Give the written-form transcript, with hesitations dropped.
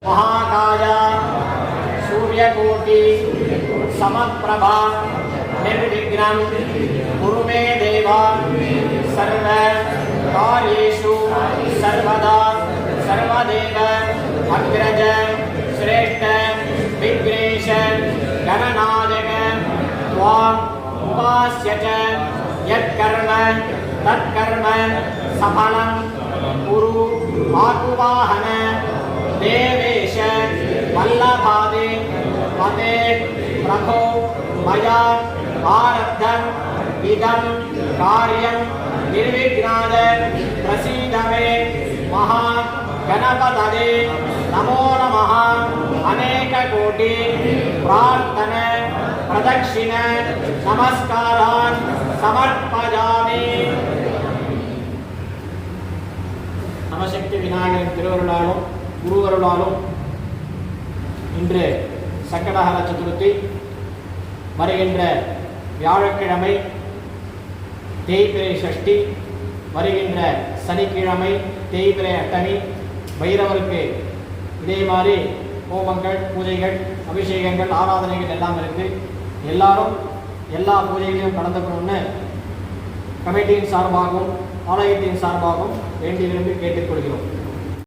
महाकाय सूर्यकोटि समप्रभा निर्विघ्नं कुरु मे देव सर्व कार्येषु सर्वदा सर्वदेव अग्रज श्रेष्ठ विघ्नेश गणनायक त्वाम् उपास्य च यत्कर्म तत्कर्म सफलं कुरु आकुवाहन देवेश वल्लभादे पदे प्रभो मया आरब्धम् इदं कार्यं निर्विघ्नाय प्रसीद मे महागणपतये नमो नमः। अनेक कोटि प्रार्थना प्रदक्षिण नमस्कारान् समर्पयामि। नवशक्ति विनायकन திருவருளாலும் குருவருளாலும் இன்று சக்கடஹர சதுர்த்தி வருகின்ற வியாழக்கிழமை தேய்பிறை சஷ்டி வருகின்ற சனிக்கிழமை தேய்பிறை அட்டமி பைரவருக்கு இதே மாதிரி ஹோமங்கள் பூஜைகள் அபிஷேகங்கள் ஆராதனைகள் எல்லாம் இருக்குது. எல்லாரும் எல்லா பூஜைகளையும் கலந்துக்கணும்னு கமிட்டியின் சார்பாகவும் ஆலயத்தின் சார்பாகவும் வேண்டி விரும்பி கேட்டுக்கொள்கிறோம்.